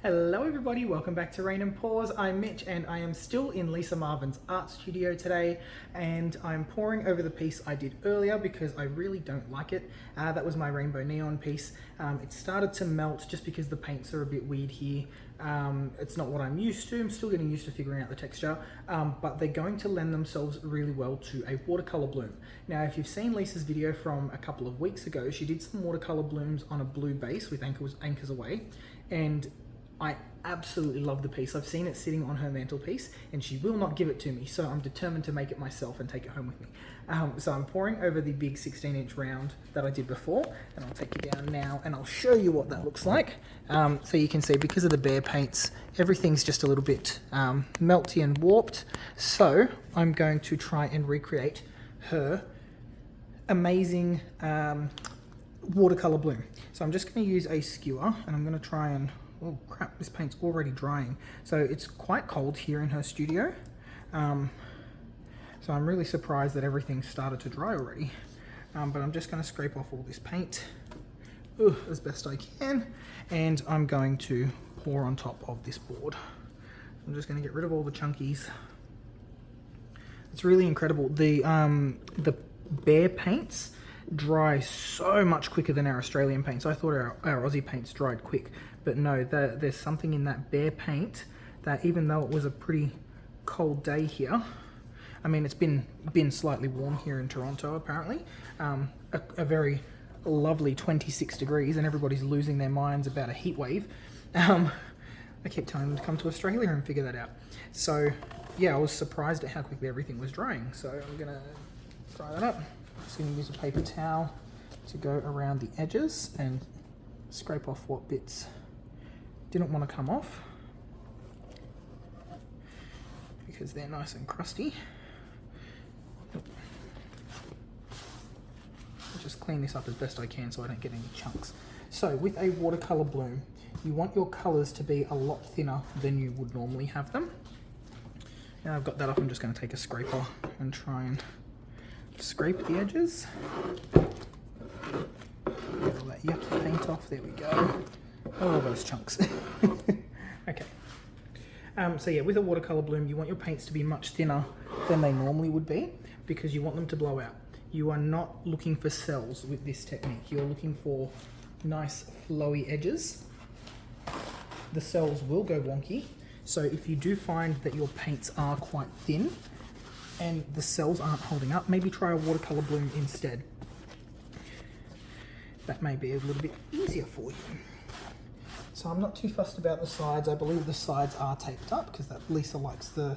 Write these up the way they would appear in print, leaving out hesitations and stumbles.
Hello everybody, welcome back to Rain and Pours. I'm Mitch and I am still in Lisa Marvin's art studio today, and I'm pouring over the piece I did earlier because I really don't like it. That was my rainbow neon piece. It started to melt just because the paints are a bit weird here. It's not what I'm used to. I'm still getting used to figuring out the texture, but they're going to lend themselves really well to a watercolor bloom. Now, if you've seen Lisa's video from a couple of weeks ago, she did some watercolor blooms on a blue base with anchors away, and I absolutely love the piece. I've seen it sitting on her mantelpiece and she will not give it to me, so I'm determined to make it myself and take it home with me. So I'm pouring over the big 16-inch round that I did before, and I'll take you down now and I'll show you what that looks like. So you can see, because of the bare paints, everything's just a little bit melty and warped. So I'm going to try and recreate her amazing watercolor bloom. So I'm just going to use a skewer and I'm going to try and, oh crap, this paint's already drying. So it's quite cold here in her studio. So I'm really surprised that everything started to dry already. But I'm just going to scrape off all this paint as best I can. And I'm going to pour on top of this board. I'm just going to get rid of all the chunkies. It's really incredible. The bare paints dry so much quicker than our Australian paints. I thought our Aussie paints dried quick, but no, there's something in that bare paint that, even though it was a pretty cold day here, I mean, it's been slightly warm here in Toronto apparently, a very lovely 26 degrees, and everybody's losing their minds about a heat wave. I keep telling them to come to Australia and figure that out. So yeah, I was surprised at how quickly everything was drying. So I'm gonna dry that up. Just going to use a paper towel to go around the edges and scrape off what bits didn't want to come off, because they're nice and crusty. I'll just clean this up as best I can so I don't get any chunks. So with a watercolor bloom, you want your colors to be a lot thinner than you would normally have them. Now I've got that off, I'm just going to take a scraper and try and scrape the edges. Get all that yucky paint off. There we go. Oh, those chunks. Okay. So yeah, with a watercolor bloom, you want your paints to be much thinner than they normally would be, because you want them to blow out. You are not looking for cells with this technique. You're looking for nice flowy edges. The cells will go wonky. So if you do find that your paints are quite thin and the cells aren't holding up, maybe try a watercolor bloom instead. That may be a little bit easier for you. So I'm not too fussed about the sides. I believe the sides are taped up because that Lisa likes the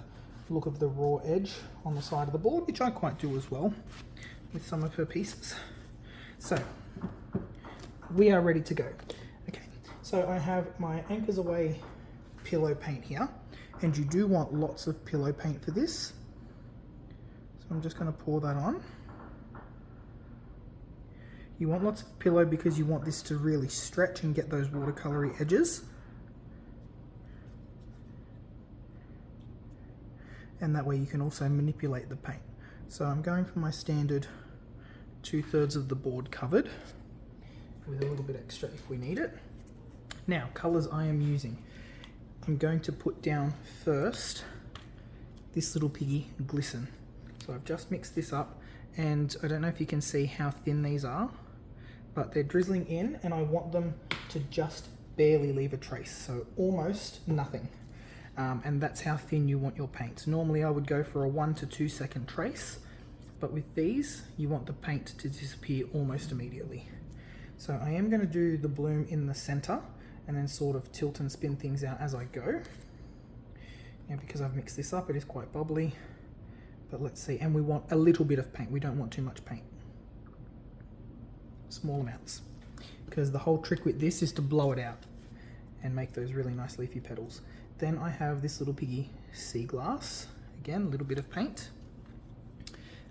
look of the raw edge on the side of the board, which I quite do as well with some of her pieces. So we are ready to go. Okay, so I have my anchors away pillow paint here, and you do want lots of pillow paint for this. So I'm just going to pour that on. You want lots of pillow because you want this to really stretch and get those watercolory edges. And that way you can also manipulate the paint. So I'm going for my standard 2/3 of the board covered, with a little bit extra if we need it. Now, colors I am using. I'm going to put down first This Little Piggy Glisten. So I've just mixed this up, and I don't know if you can see how thin these are, but they're drizzling in, and I want them to just barely leave a trace, so almost nothing. And that's how thin you want your paints. Normally I would go for a 1 to 2 second trace, but with these, you want the paint to disappear almost immediately. So I am going to do the bloom in the center, and then sort of tilt and spin things out as I go. Now, because I've mixed this up, it is quite bubbly, but let's see. And we want a little bit of paint. We don't want too much paint. Small amounts. Because the whole trick with this is to blow it out and make those really nice leafy petals. Then I have This Little Piggy Sea Glass. Again, a little bit of paint.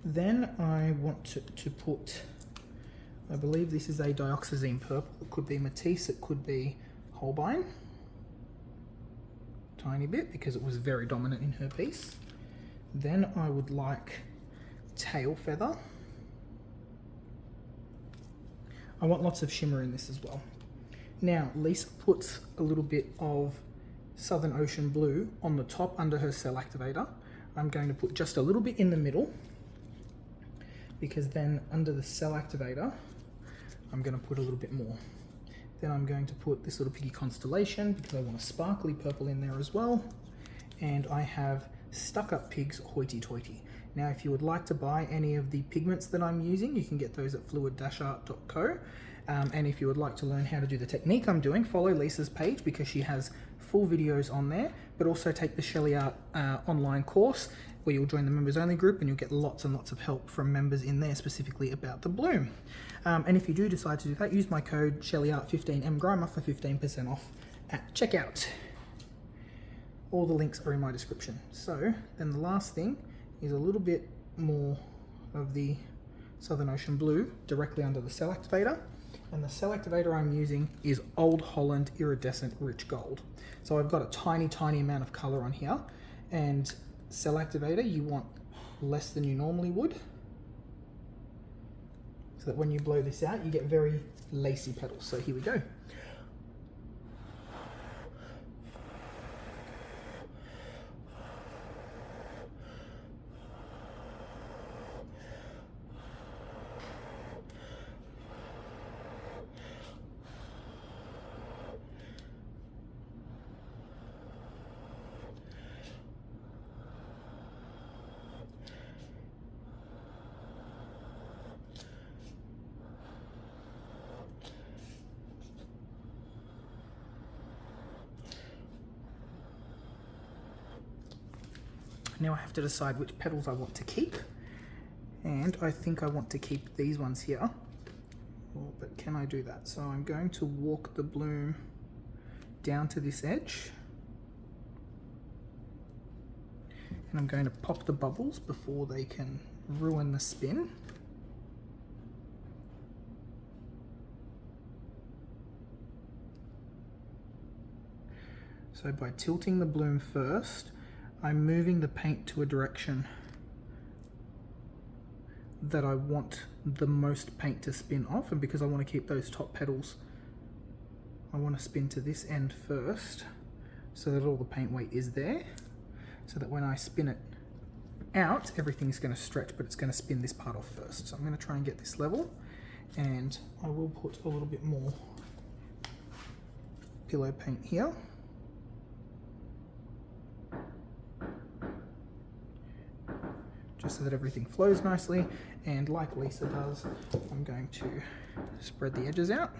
Then I want to put, I believe this is a dioxazine purple. It could be Matisse, it could be Holbein. Tiny bit, because it was very dominant in her piece. Then I would like Tail Feather. I want lots of shimmer in this as well. Now, Lisa puts a little bit of Southern Ocean Blue on the top under her cell activator. I'm going to put just a little bit in the middle, because then under the cell activator, I'm going to put a little bit more. Then I'm going to put This Little Piggy Constellation, because I want a sparkly purple in there as well. And I have Stuck Up Pigs Hoity Toity. Now, if you would like to buy any of the pigments that I'm using, you can get those at fluid-art.co. And if you would like to learn how to do the technique I'm doing, follow Lisa's page, because she has full videos on there, but also take the Shelee Art online course, where you'll join the members only group and you'll get lots and lots of help from members in there specifically about the bloom. And if you do decide to do that, use my code SheleeArt15mGrimer for 15% off at checkout. All the links are in my description. So then the last thing is a little bit more of the Southern Ocean Blue directly under the cell activator. And the cell activator I'm using is Old Holland Iridescent Rich Gold. So I've got a tiny, tiny amount of color on here. And cell activator, you want less than you normally would, so that when you blow this out, you get very lacy petals. So here we go. Now I have to decide which petals I want to keep, and I think I want to keep these ones here. Well, but can I do that? So I'm going to walk the bloom down to this edge, and I'm going to pop the bubbles before they can ruin the spin. So by tilting the bloom first, I'm moving the paint to a direction that I want the most paint to spin off, and because I want to keep those top petals, I want to spin to this end first so that all the paint weight is there, so that when I spin it out, everything's going to stretch, but it's going to spin this part off first. So I'm going to try and get this level, and I will put a little bit more pillow paint here. Just so that everything flows nicely, and like Lisa does, I'm going to spread the edges out,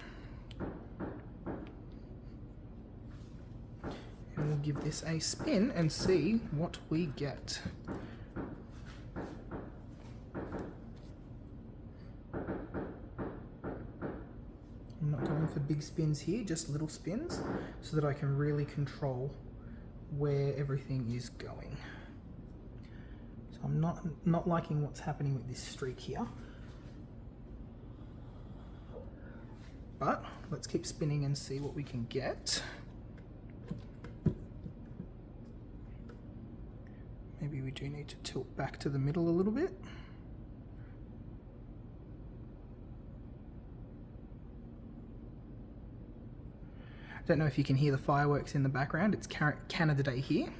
and we'll give this a spin and see what we get. I'm not going for big spins here, just little spins, so that I can really control where everything is going. I'm not liking what's happening with this streak here, but let's keep spinning and see what we can get. Maybe we do need to tilt back to the middle a little bit. I don't know if you can hear the fireworks in the background. It's Canada Day here.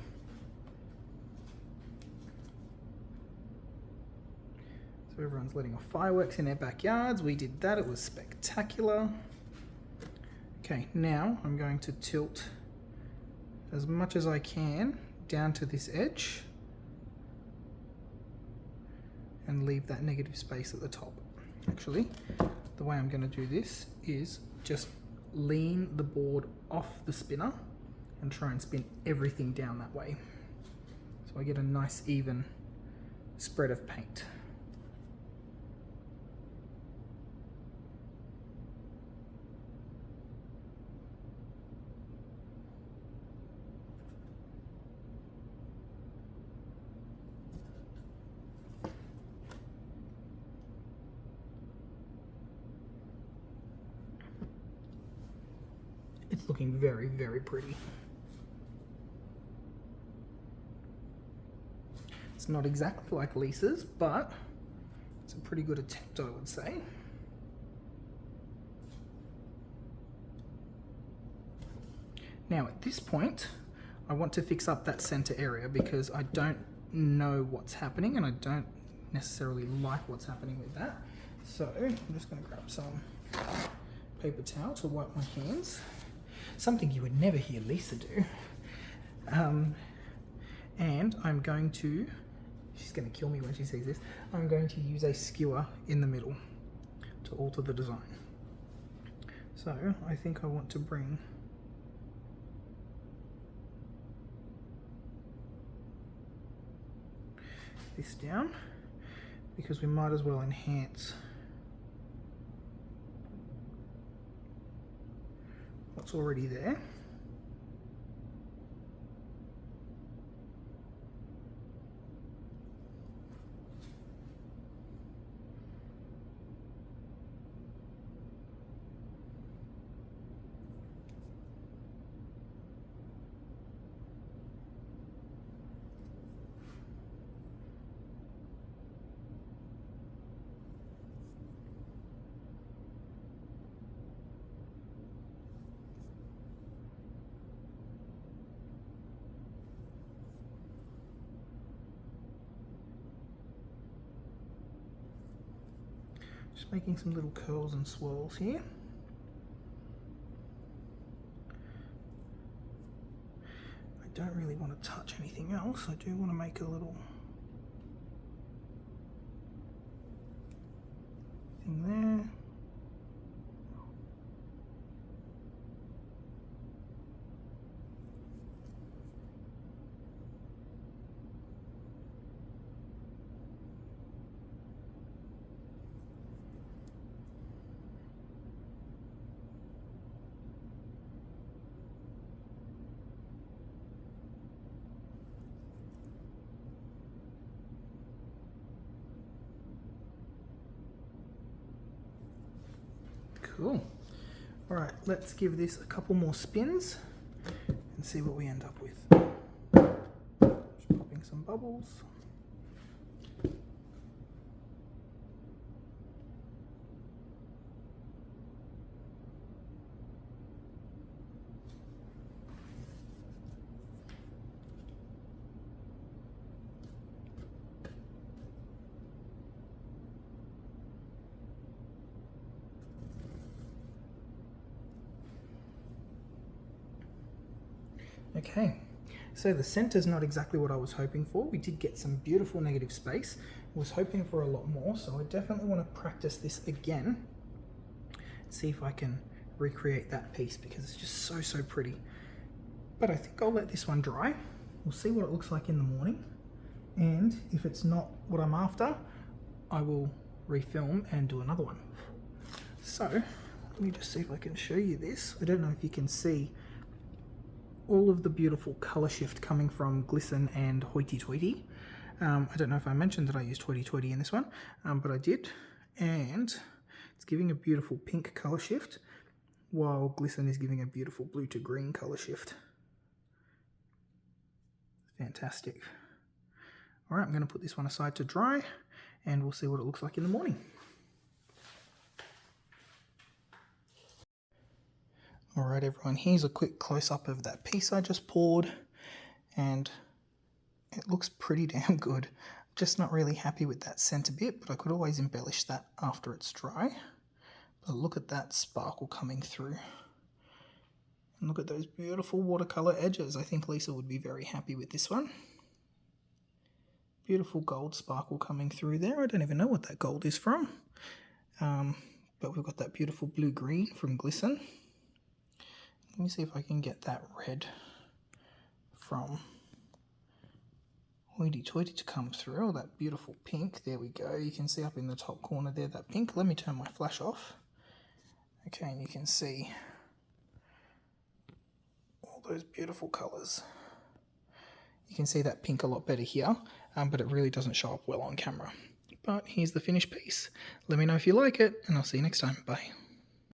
So everyone's letting off fireworks in their backyards. We did that, it was spectacular. Okay, now I'm going to tilt as much as I can down to this edge and leave that negative space at the top. Actually, the way I'm going to do this is just lean the board off the spinner and try and spin everything down that way. So I get a nice even spread of paint. It's looking very, very pretty. It's not exactly like Lisa's, but it's a pretty good attempt, I would say. Now at this point, I want to fix up that center area because I don't know what's happening and I don't necessarily like what's happening with that. So I'm just going to grab some paper towel to wipe my hands. Something you would never hear Lisa do. And I'm going to, she's going to kill me when she sees this, I'm going to use a skewer in the middle to alter the design. So I think I want to bring this down because we might as well enhance what's already there. Just making some little curls and swirls here. I don't really want to touch anything else. I do want to make a little thing there. Cool. All right, let's give this a couple more spins and see what we end up with. Just popping some bubbles. Okay, so the center's not exactly what I was hoping for. We did get some beautiful negative space. I was hoping for a lot more, so I definitely want to practice this again. See if I can recreate that piece because it's just so pretty. But I think I'll let this one dry. We'll see what it looks like in the morning. And if it's not what I'm after, I will refilm and do another one. So let me just see if I can show you this. I don't know if you can see all of the beautiful color shift coming from Glisten and Hoity Toity. I don't know if I mentioned that I used Hoity Toity in this one, but I did. And it's giving a beautiful pink color shift, while Glisten is giving a beautiful blue to green color shift. Fantastic. All right, I'm going to put this one aside to dry, and we'll see what it looks like in the morning. All right, everyone, here's a quick close-up of that piece I just poured, and it looks pretty damn good. Just not really happy with that center bit, but I could always embellish that after it's dry. But look at that sparkle coming through. And look at those beautiful watercolor edges. I think Lisa would be very happy with this one. Beautiful gold sparkle coming through there. I don't even know what that gold is from. But we've got that beautiful blue-green from Glisten. Let me see if I can get that red from Hoity Toity to come through. Oh, that beautiful pink. There we go. You can see up in the top corner there, that pink. Let me turn my flash off. Okay, and you can see all those beautiful colours. You can see that pink a lot better here, but it really doesn't show up well on camera. But here's the finished piece. Let me know if you like it, and I'll see you next time. Bye.